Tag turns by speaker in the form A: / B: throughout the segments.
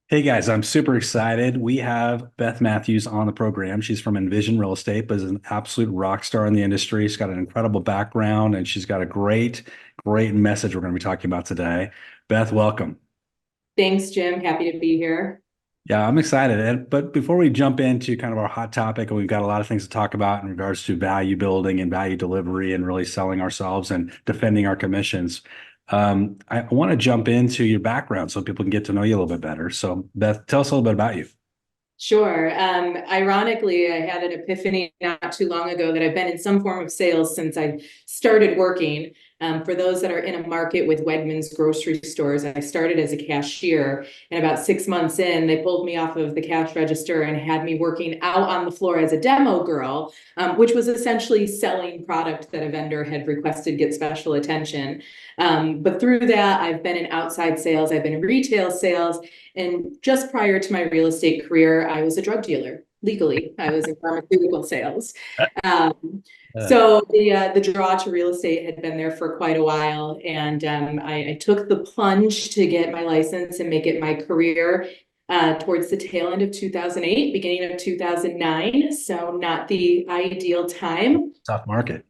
A: Hey guys, I'm super excited. We have Beth Matthews on the program. She's from Envision Real Estate, but is an absolute rock star in the industry. She's got an incredible background and she's got a great message we're going to be talking about today. Beth, welcome.
B: Thanks, Jim. Happy to be here.
A: Yeah, I'm excited. But before we jump into kind of our hot topic, and we've got a lot of things to talk about in regards to value building and value delivery and really selling ourselves and defending our commissions. I want to jump into your background so people can get to know you a little bit better. So, Beth, tell us a little bit about you.
B: Sure. Ironically, I had an epiphany not too long ago that I've been in some form of sales since I started working. For those that are in a market with Wegmans grocery stores, I started as a cashier, and about 6 months in, they pulled me off of the cash register and had me working out on the floor as a demo girl, which was essentially selling product that a vendor had requested get special attention. But through that, I've been in outside sales, I've been in retail sales, and just prior to my real estate career, I was a drug dealer legally. I was in pharmaceutical sales. Um,
A: Uh,
B: so the draw to real estate had been there for quite a while, and I took the plunge to get my license and make it my career towards the tail end of 2008, beginning of 2009. So not the ideal time.
A: Tough market.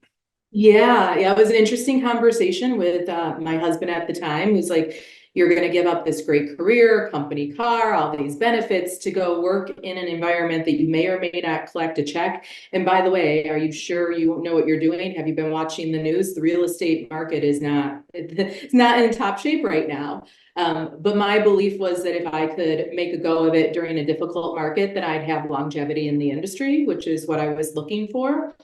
B: Yeah, it was an interesting conversation with my husband at the time, who's like, "You're going to give up this great career, company car, all these benefits to go work in an environment that you may or may not collect a check. And by the way, are you sure you know what you're doing? Have you been watching the news? The real estate market is not it's not in top shape right now." But my belief was that if I could make a go of it during a difficult market, that I'd have longevity in the industry, which is what I was looking for.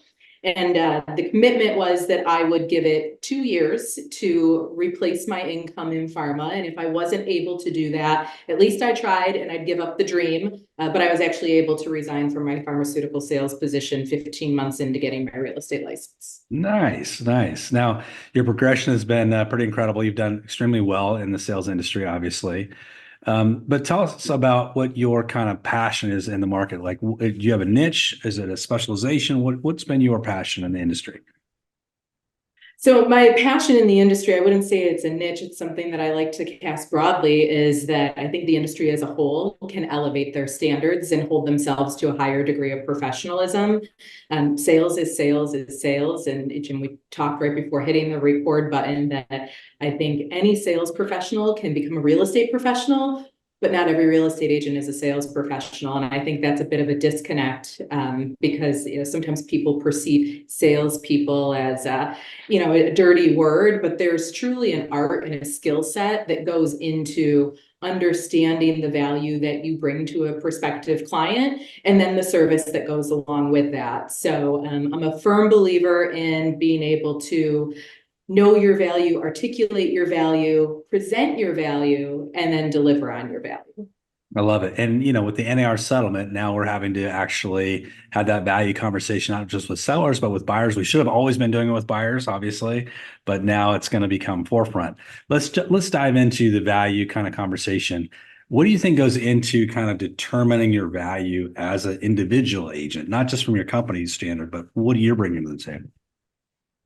B: And the commitment was that I would give it 2 years to replace my income in pharma. And if I wasn't able to do that, at least I tried and I'd give up the dream. But I was actually able to resign from my pharmaceutical sales position 15 months into getting my real estate license.
A: Nice, nice. Now, your progression has been pretty incredible. You've done extremely well in the sales industry, obviously. But tell us about what your kind of passion is in the market. Like, do you have a niche? Is it a specialization? What's been your passion in the industry?
B: So my passion in the industry, I wouldn't say it's a niche, it's something that I like to cast broadly, is that I think the industry as a whole can elevate their standards and hold themselves to a higher degree of professionalism. Sales is sales is sales. And Jim, we talked right before hitting the record button that I think any sales professional can become a real estate professional, but not every real estate agent is a sales professional. And I think that's a bit of a disconnect, because sometimes people perceive salespeople as a dirty word, but there's truly an art and a skill set that goes into understanding the value that you bring to a prospective client and then the service that goes along with that. So I'm a firm believer in being able to know your value, articulate your value, present your value, and then deliver on your value.
A: I love it. And with the NAR settlement, now we're having to actually have that value conversation, not just with sellers, but with buyers. We should have always been doing it with buyers, obviously, but now it's going to become forefront. Let's dive into the value kind of conversation. What do you think goes into kind of determining your value as an individual agent, not just from your company's standard, but what are you bringing to the table?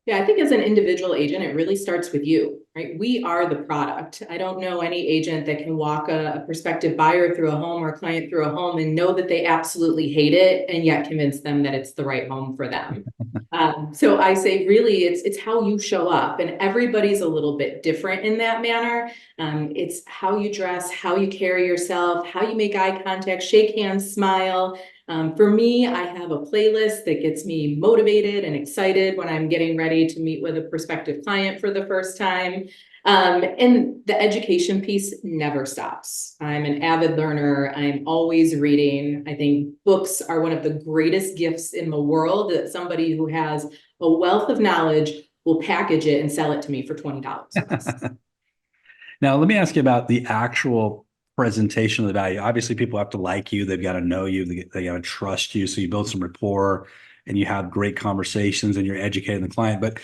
B: Yeah, I think as an individual agent, it really starts with you, right? We are the product. I don't know any agent that can walk a prospective buyer through a home or a client through a home and know that they absolutely hate it and yet convince them that it's the right home for them. So I say, really, it's how you show up, and everybody's a little bit different in that manner. It's how you dress, how you carry yourself, how you make eye contact, shake hands, smile. For me, I have a playlist that gets me motivated and excited when I'm getting ready to meet with a prospective client for the first time. And the education piece never stops. I'm an avid learner. I'm always reading. I think books are one of the greatest gifts in the world, that somebody who has a wealth of knowledge will package it and sell it to me for $20 a piece.
A: Now, let me ask you about the actual presentation of the value. Obviously, people have to like you, they've got to know you, they got to trust you. So you build some rapport and you have great conversations and you're educating the client. But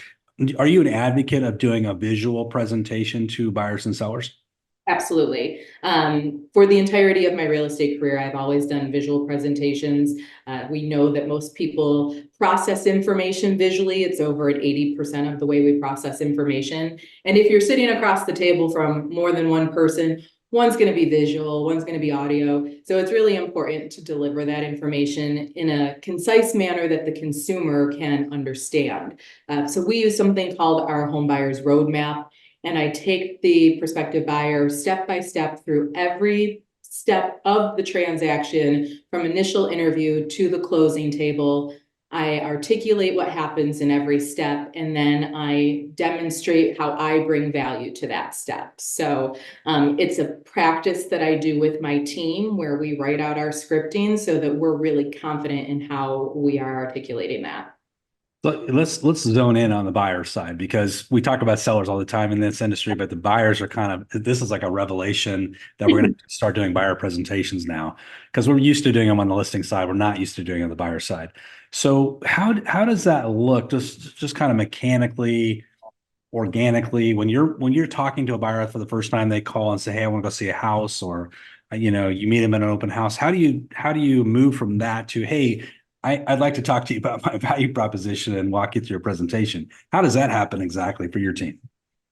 A: are you an advocate of doing a visual presentation to buyers and sellers?
B: Absolutely. For the entirety of my real estate career, I've always done visual presentations. We know that most people process information visually. It's over at 80% of the way we process information. And if you're sitting across the table from more than one person, One's going to be visual, one's going to be audio. So it's really important to deliver that information in a concise manner that the consumer can understand. So we use something called our home buyer's roadmap, and I take the prospective buyer step by step through every step of the transaction from initial interview to the closing table. I articulate what happens in every step, and then I demonstrate how I bring value to that step. So it's a practice that I do with my team where we write out our scripting so that we're really confident in how we are articulating that.
A: Let's zone in on the buyer side, because we talk about sellers all the time in this industry, but the buyers are this is like a revelation that we're going to start doing buyer presentations now, because we're used to doing them on the listing side. We're not used to doing it on the buyer side. So how does that look? Just kind of mechanically, organically, when you're talking to a buyer for the first time, they call and say, "Hey, I want to go see a house," or you meet them in an open house. How do you move from that to, "Hey, I'd like to talk to you about my value proposition and walk you through a presentation"? How does that happen exactly for your team?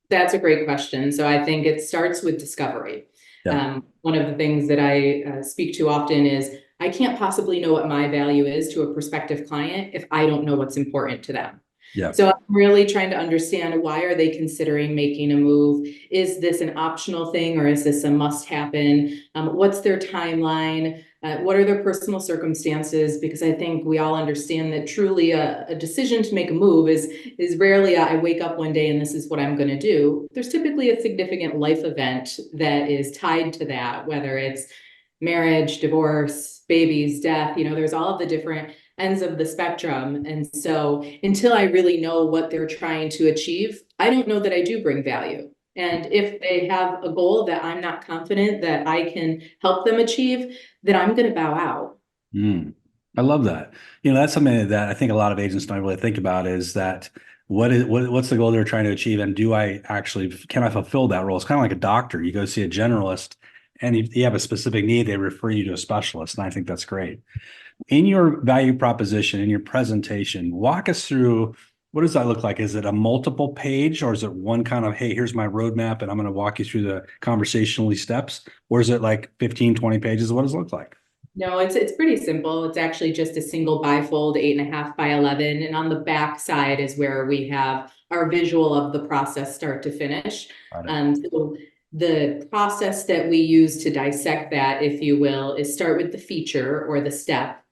B: That's a great question. So I think it starts with discovery.
A: Yeah.
B: One of the things that I speak to often is I can't possibly know what my value is to a prospective client if I don't know what's important to them.
A: Yeah.
B: So I'm really trying to understand, why are they considering making a move? Is this an optional thing, or is this a must happen? What's their timeline? What are their personal circumstances? Because I think we all understand that truly a decision to make a move is rarely I wake up one day and this is what I'm going to do. There's typically a significant life event that is tied to that, whether it's marriage, divorce, babies, death. There's all of the different ends of the spectrum. And so until I really know what they're trying to achieve, I don't know that I do bring value. And if they have a goal that I'm not confident that I can help them achieve, then I'm going to bow out.
A: I love that. That's something that I think a lot of agents don't really think about, is that what's the goal they're trying to achieve, and can I fulfill that role? It's kind of like a doctor. You go see a generalist, and if you have a specific need, they refer you to a specialist, and I think that's great. In your value proposition, in your presentation, walk us through, what does that look like? Is it a multiple page, or is it one kind of, "Hey, here's my roadmap and I'm going to walk you through the conversationally steps"? Or is it like 15, 20 pages? What does it look like?
B: No, it's pretty simple. It's actually just a single bifold, 8.5 by 11. And on the back side is where we have our visual of the process start to finish. So the process that we use to dissect that, if you will, is start with the feature or the step.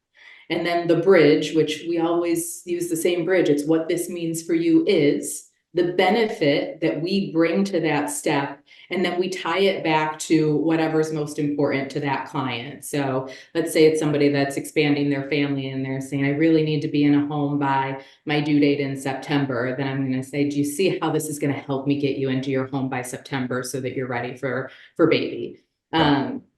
B: And then the bridge, which we always use the same bridge. It's what this means for you is the benefit that we bring to that step. And then we tie it back to whatever's most important to that client. So let's say it's somebody that's expanding their family and they're saying, "I really need to be in a home by my due date in September." Then I'm going to say, "Do you see how this is going to help me get you into your home by September so that you're ready for baby?"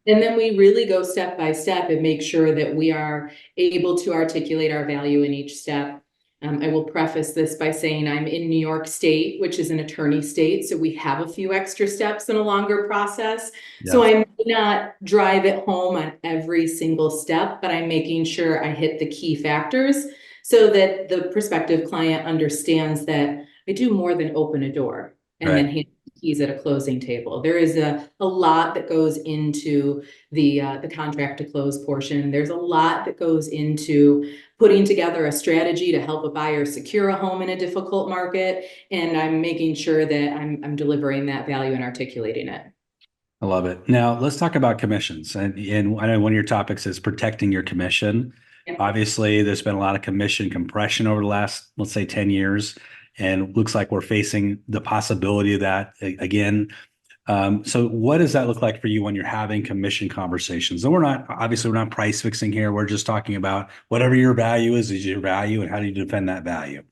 B: And then we really go step by step and make sure that we are able to articulate our value in each step. I will preface this by saying I'm in New York State, which is an attorney state. So we have a few extra steps in a longer process.
A: Yes.
B: So I may not drive it home on every single step, but I'm making sure I hit the key factors so that the prospective client understands that I do more than open a door and then hand keys at a closing table. There is a lot that goes into the contract to close portion. There's a lot that goes into putting together a strategy to help a buyer secure a home in a difficult market. And I'm making sure that I'm delivering that value and articulating it.
A: I love it. Now let's talk about commissions. And I know one of your topics is protecting your commission.
B: Yeah.
A: Obviously, there's been a lot of commission compression over the last, let's say, 10 years. And looks like we're facing the possibility of that again. So what does that look like for you when you're having commission conversations? And we're not price fixing here. We're just talking about whatever your value is your value, and how do you defend that value?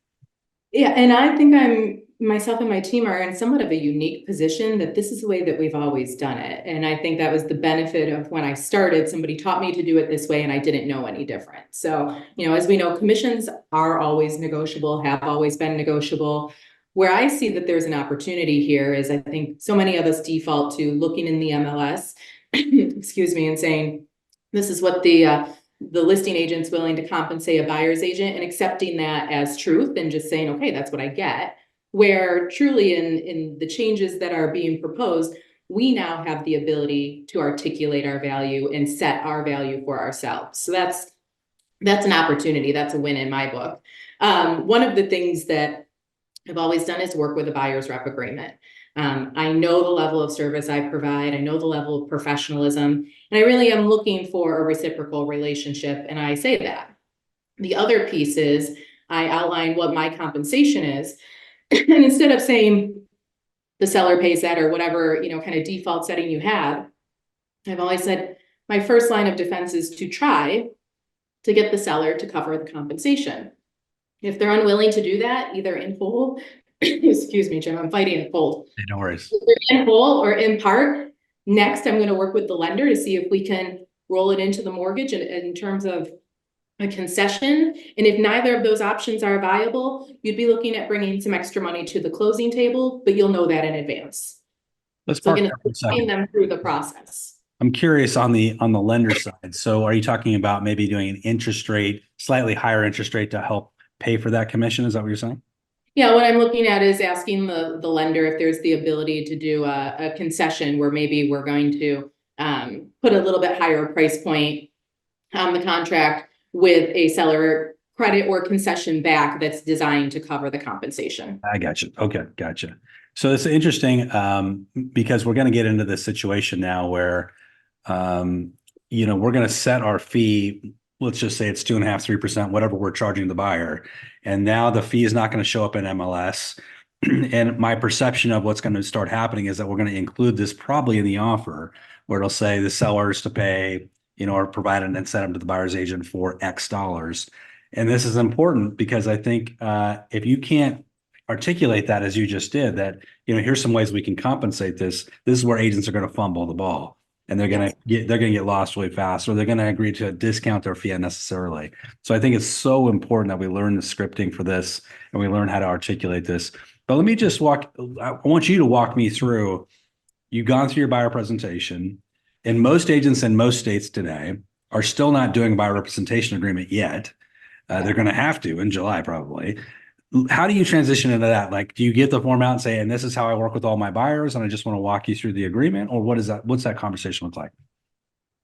B: Yeah, and I think myself and my team are in somewhat of a unique position that this is the way that we've always done it. And I think that was the benefit of when I started, somebody taught me to do it this way and I didn't know any different. So, as we know, commissions are always negotiable, have always been negotiable. Where I see that there's an opportunity here is I think so many of us default to looking in the MLS, excuse me, and saying, this is what the listing agent's willing to compensate a buyer's agent, and accepting that as truth and just saying, okay, that's what I get. Where truly in the changes that are being proposed, we now have the ability to articulate our value and set our value for ourselves. So that's an opportunity. That's a win in my book. One of the things that I've always done is work with a buyer's rep agreement. I know the level of service I provide. I know the level of professionalism, and I really am looking for a reciprocal relationship. And I say that. The other piece is I outline what my compensation is. And instead of saying the seller pays that or whatever, kind of default setting you have, I've always said my first line of defense is to try to get the seller to cover the compensation. If they're unwilling to do that, either in full, excuse me, Jim, I'm fighting a cold.
A: No worries.
B: In full or in part, next I'm going to work with the lender to see if we can roll it into the mortgage in terms of a concession. And if neither of those options are viable, you'd be looking at bringing some extra money to the closing table, but you'll know that in advance.
A: Let's
B: So
A: park
B: again,
A: there for a second.
B: them through the process.
A: I'm curious on the lender side. So are you talking about maybe doing an interest rate, slightly higher interest rate to help pay for that commission? Is that what you're saying?
B: Yeah, what I'm looking at is asking the lender if there's the ability to do a concession where maybe we're going to put a little bit higher price point on the contract with a seller credit or concession back that's designed to cover the compensation.
A: I got you. Okay, gotcha. So it's interesting because we're going to get into this situation now where, we're going to set our fee. Let's just say it's 2.5%, 3%, whatever we're charging the buyer. And now the fee is not going to show up in MLS. And my perception of what's going to start happening is that we're going to include this probably in the offer where it'll say the seller is to pay, or provide an incentive to the buyer's agent for X dollars. And this is important because I think if you can't articulate that as you just did, that, here's some ways we can compensate this. This is where agents are going to fumble the ball. And they're going to get lost really fast, or they're going to agree to discount their fee unnecessarily. So I think it's so important that we learn the scripting for this and we learn how to articulate this. But let me just I want you to walk me through, you've gone through your buyer presentation, and most agents in most states today are still not doing a buyer representation agreement yet. They're going to have to in July, probably. How do you transition into that? Like, do you get the form out and say, and this is how I work with all my buyers, and I just want to walk you through the agreement? Or what's that conversation look like?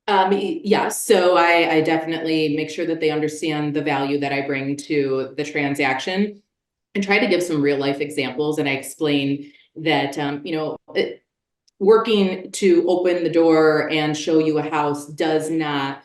B: Yes. So I definitely make sure that they understand the value that I bring to the transaction and try to give some real life examples. And I explain that, working to open the door and show you a house does not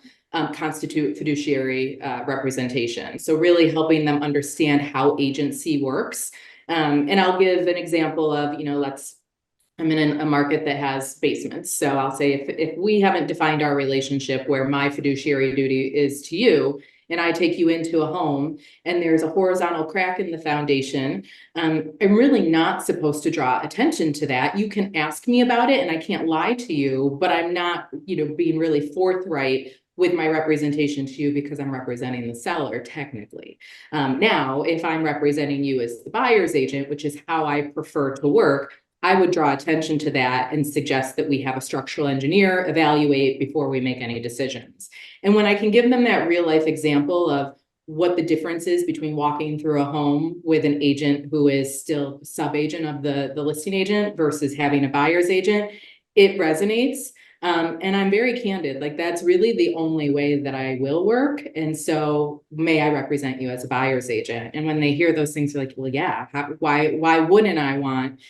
B: constitute fiduciary representation. So really helping them understand how agency works. And I'll give an example of, I'm in a market that has basements. So I'll say, if we haven't defined our relationship where my fiduciary duty is to you, and I take you into a home and there's a horizontal crack in the foundation, I'm really not supposed to draw attention to that. You can ask me about it and I can't lie to you, but I'm not, being really forthright with my representation to you because I'm representing the seller technically. Now, if I'm representing you as the buyer's agent, which is how I prefer to work, I would draw attention to that and suggest that we have a structural engineer evaluate before we make any decisions. And when I can give them that real life example of what the difference is between walking through a home with an agent who is still sub-agent of the listing agent versus having a buyer's agent, it resonates. And I'm very candid, like that's really the only way that I will work. And so may I represent you as a buyer's agent? And when they hear those things, they're like, well, yeah, why wouldn't I want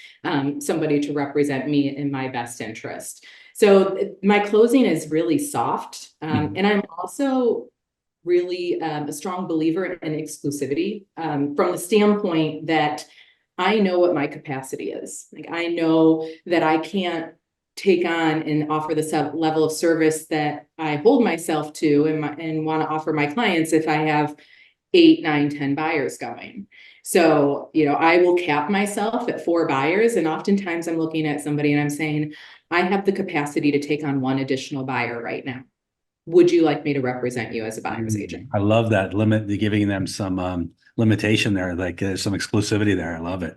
B: somebody to represent me in my best interest? So my closing is really soft. And I'm also really a strong believer in exclusivity from the standpoint that I know what my capacity is. Like I know that I can't take on and offer the level of service that I hold myself to and want to offer my clients if I have 8, 9, 10 buyers going. So, I will cap myself at 4 buyers. And oftentimes I'm looking at somebody and I'm saying, I have the capacity to take on 1 additional buyer right now. Would you like me to represent you as a buyer's agent?
A: I love that giving them some limitation there, like there's some exclusivity there. I love it.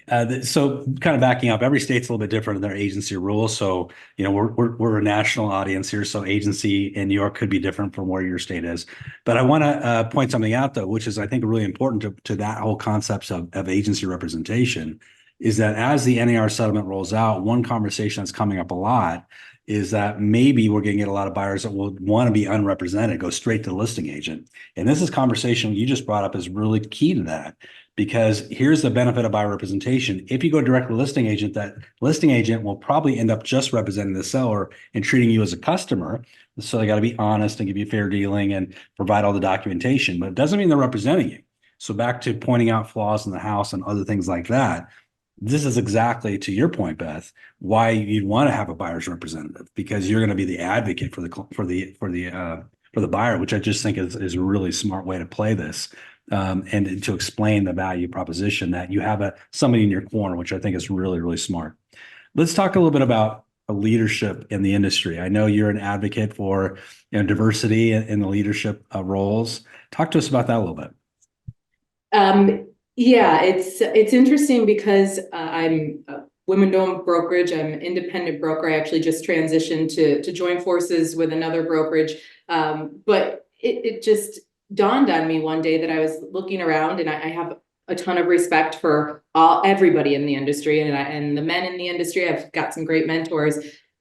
A: Yeah. So kind of backing up, every state's a little bit different in their agency rules. So, we're a national audience here. So agency in New York could be different from where your state is. But I want to point something out though, which is I think really important to that whole concept of agency representation is that as the NAR settlement rolls out, one conversation that's coming up a lot is that maybe we're going to get a lot of buyers that will want to be unrepresented, go straight to the listing agent. And this is conversation you just brought up is really key to that, because here's the benefit of buyer representation. If you go direct to the listing agent, that listing agent will probably end up just representing the seller and treating you as a customer. So they got to be honest and give you fair dealing and provide all the documentation, but it doesn't mean they're representing you. So back to pointing out flaws in the house and other things like that. This is exactly, to your point, Beth, why you'd want to have a buyer's representative, because you're going to be the advocate for the buyer, which I just think is a really smart way to play this, and to explain the value proposition that you have somebody in your corner, which I think is really, really smart. Let's talk a little bit about leadership in the industry. I know you're an advocate for diversity in the leadership roles. Talk to us about that a little bit.
B: Yeah, it's interesting because I'm a women-owned brokerage. I'm an independent broker. I actually just transitioned to join forces with another brokerage. But it just dawned on me one day that I was looking around, and I have a ton of respect for everybody in the industry, and the men in the industry. I've got some great mentors.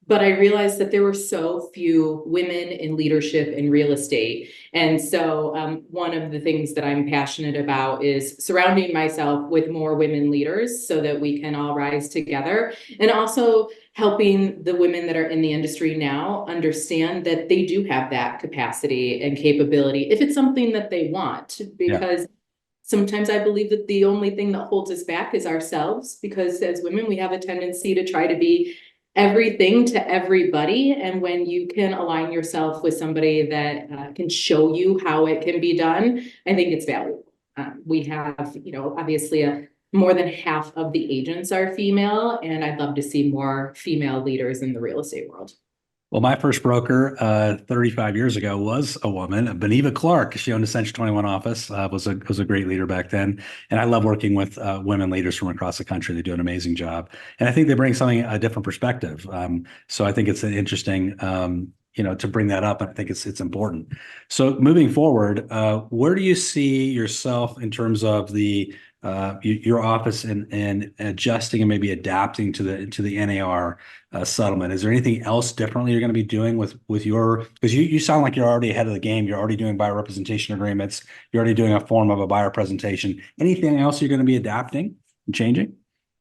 B: But I realized that there were so few women in leadership in real estate. And so one of the things that I'm passionate about is surrounding myself with more women leaders so that we can all rise together, and also helping the women that are in the industry now understand that they do have that capacity and capability if it's something that they want. Because sometimes I believe that the only thing that holds us back is ourselves, because as women, we have a tendency to try to be everything to everybody. And when you can align yourself with somebody that can show you how it can be done, I think it's valuable. We have, obviously more than half of the agents are female, and I'd love to see more female leaders in the real estate world.
A: Well, my first broker 35 years ago was a woman, Beneva Clark. She owned a Century 21 office, was a great leader back then. And I love working with women leaders from across the country. They do an amazing job. And I think they bring a different perspective. So I think it's an interesting, to bring that up. And I think it's important. So moving forward, where do you see yourself in terms of your office and adjusting and maybe adapting to the NAR settlement? Is there anything else differently you're going to be doing with because you sound like you're already ahead of the game. You're already doing buyer representation agreements. You're already doing a form of a buyer presentation. Anything else you're going to be adapting and changing?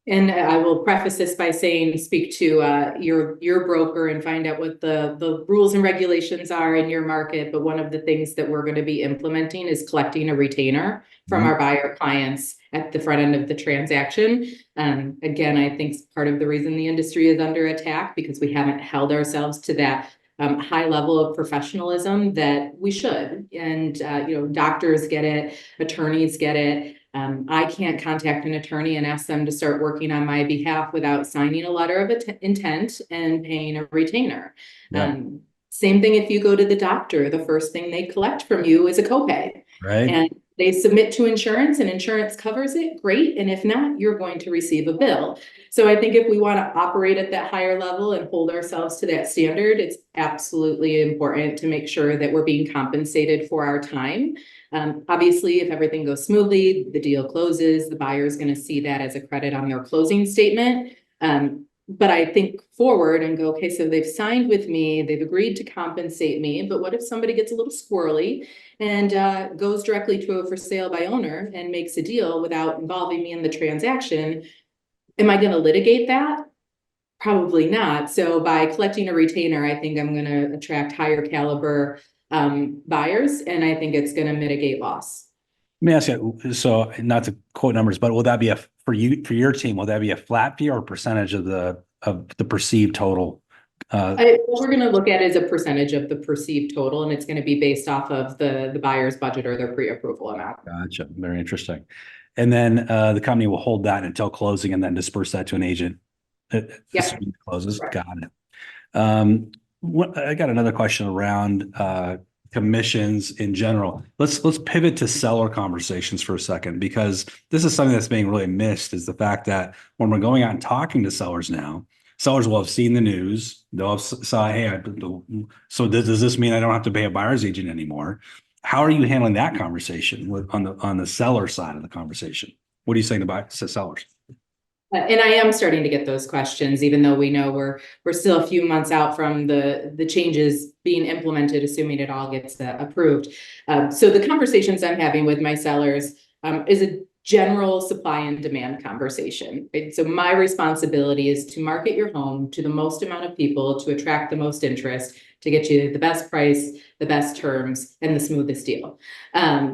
B: And I will preface this by saying, speak to your broker and find out what the rules and regulations are in your market. But one of the things that we're going to be implementing is collecting a retainer from our buyer clients at the front end of the transaction. Again, I think part of the reason the industry is under attack because we haven't held ourselves to that high level of professionalism that we should. And doctors get it, attorneys get it. I can't contact an attorney and ask them to start working on my behalf without signing a letter of intent and paying a retainer. Yeah. Same thing if you go to the doctor, the first thing they collect from you is a copay.
A: Right.
B: And they submit to insurance and insurance covers it, great. And if not, you're going to receive a bill. So I think if we want to operate at that higher level and hold ourselves to that standard, it's absolutely important to make sure that we're being compensated for our time. Obviously, if everything goes smoothly, the deal closes, the buyer is going to see that as a credit on their closing statement. But I think forward and go, okay, so they've signed with me, they've agreed to compensate me, but what if somebody gets a little squirrely and goes directly to a for sale by owner and makes a deal without involving me in the transaction? Am I going to litigate that? Probably not. So by collecting a retainer, I think I'm going to attract higher caliber buyers, and I think it's going to mitigate loss.
A: Let me ask you, so not to quote numbers, but will that be for your team, will that be a flat fee or a percentage of the perceived total?
B: What we're going to look at is a percentage of the perceived total, and it's going to be based off of the buyer's budget or their pre-approval amount.
A: Gotcha. Very interesting. And then the company will hold that until closing and then disperse that to an agent.
B: Yep.
A: Closes. Right. Got it. I got another question around commissions in general. Let's pivot to seller conversations for a second, because this is something that's being really missed, is the fact that when we're going out and talking to sellers now, sellers will have seen the news. They'll have saw, hey, so does this mean I don't have to pay a buyer's agent anymore? How are you handling that conversation on the seller side of the conversation? What are you saying about sellers?
B: And I am starting to get those questions, even though we know we're still a few months out from the changes being implemented, assuming it all gets approved. So the conversations I'm having with my sellers is a general supply and demand conversation. Right? So my responsibility is to market your home to the most amount of people, to attract the most interest, to get you the best price, the best terms, and the smoothest deal.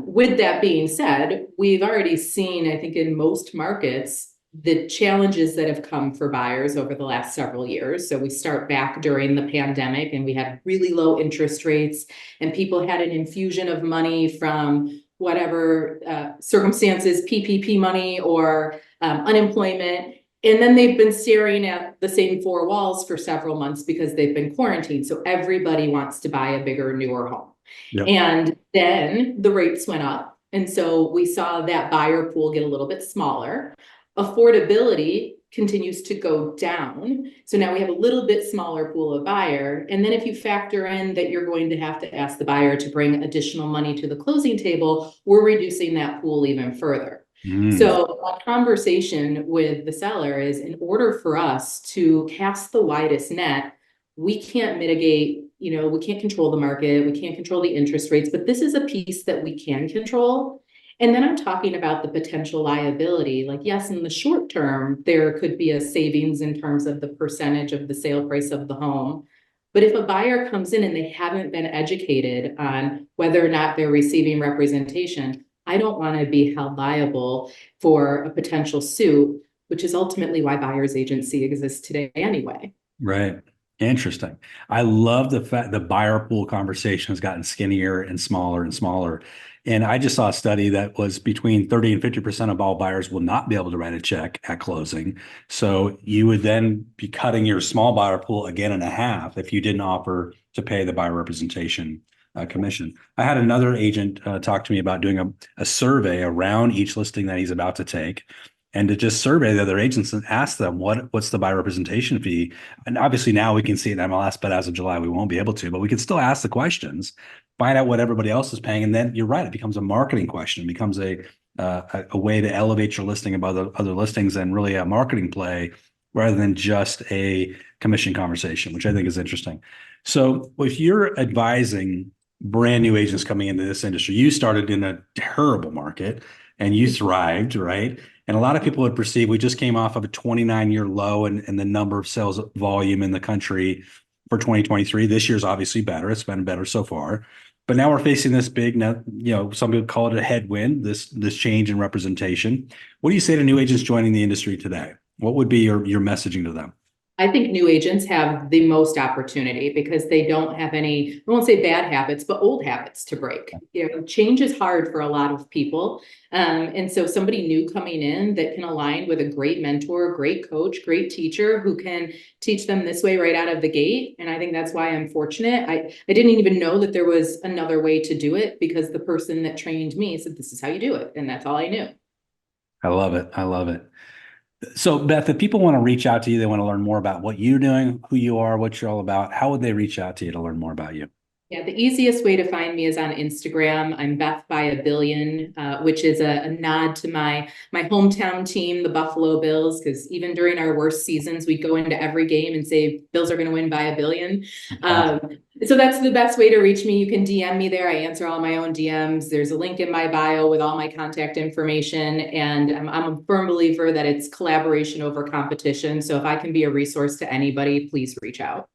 B: With that being said, we've already seen, I think, in most markets, the challenges that have come for buyers over the last several years. So we start back during the pandemic and we had really low interest rates and people had an infusion of money from whatever circumstances, PPP money or unemployment. And then they've been staring at the same four walls for several months because they've been quarantined. So everybody wants to buy a bigger, newer home.
A: Yep.
B: And then the rates went up. And so we saw that buyer pool get a little bit smaller. Affordability continues to go down. So now we have a little bit smaller pool of buyer. And then if you factor in that you're going to have to ask the buyer to bring additional money to the closing table, we're reducing that pool even further. So a conversation with the seller is, in order for us to cast the widest net, we can't mitigate, we can't control the market, we can't control the interest rates, but this is a piece that we can control. And then I'm talking about the potential liability. Like, yes, in the short term, there could be a savings in terms of the percentage of the sale price of the home. But if a buyer comes in and they haven't been educated on whether or not they're receiving representation, I don't want to be held liable for a potential suit, which is ultimately why buyer's agency exists today anyway.
A: Right. Interesting. I love the fact the buyer pool conversation has gotten skinnier and smaller and smaller. And I just saw a study that was between 30 and 50% of all buyers will not be able to write a check at closing. So you would then be cutting your small buyer pool again in half if you didn't offer to pay the buyer representation commission. I had another agent talk to me about doing a survey around each listing that he's about to take, and to just survey the other agents and ask them what's the buyer representation fee. And obviously now we can see it in MLS, but as of July, we won't be able to, but we can still ask the questions, find out what everybody else is paying. And then you're right, it becomes a marketing question. It becomes a way to elevate your listing above other listings and really a marketing play rather than just a commission conversation, which I think is interesting. So if you're advising brand new agents coming into this industry, you started in a terrible market and you thrived, right? And a lot of people would perceive we just came off of a 29-year low in the number of sales volume in the country for 2023. This year's obviously better. It's been better so far. But now we're facing this big, some people call it a headwind, this change in representation. What do you say to new agents joining the industry today? What would be your messaging to them?
B: I think new agents have the most opportunity because they don't have any, I won't say bad habits, but old habits to break. Change is hard for a lot of people. And so somebody new coming in that can align with a great mentor, great coach, great teacher who can teach them this way right out of the gate. And I think that's why I'm fortunate. I didn't even know that there was another way to do it because the person that trained me said, this is how you do it. And that's all I knew.
A: I love it. I love it. So Beth, if people want to reach out to you, they want to learn more about what you're doing, who you are, what you're all about, how would they reach out to you to learn more about you?
B: Yeah, the easiest way to find me is on Instagram. I'm Beth by a Billion, which is a nod to my hometown team, the Buffalo Bills, because even during our worst seasons, we go into every game and say Bills are going to win by a billion. So that's the best way to reach me. You can DM me there. I answer all my own DMs. There's a link in my bio with all my contact information. And I'm a firm believer that it's collaboration over competition. So if I can be a resource to anybody, please reach out.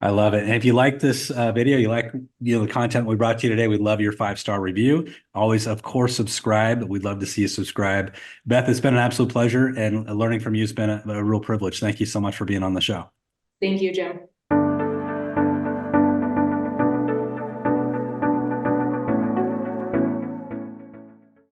A: I love it. And if you like this video, you like the content we brought to you today, we'd love your 5-star review. Always, of course, subscribe. We'd love to see you subscribe. Beth, it's been an absolute pleasure, and learning from you has been a real privilege. Thank you so much for being on the show.
B: Thank you, Jim.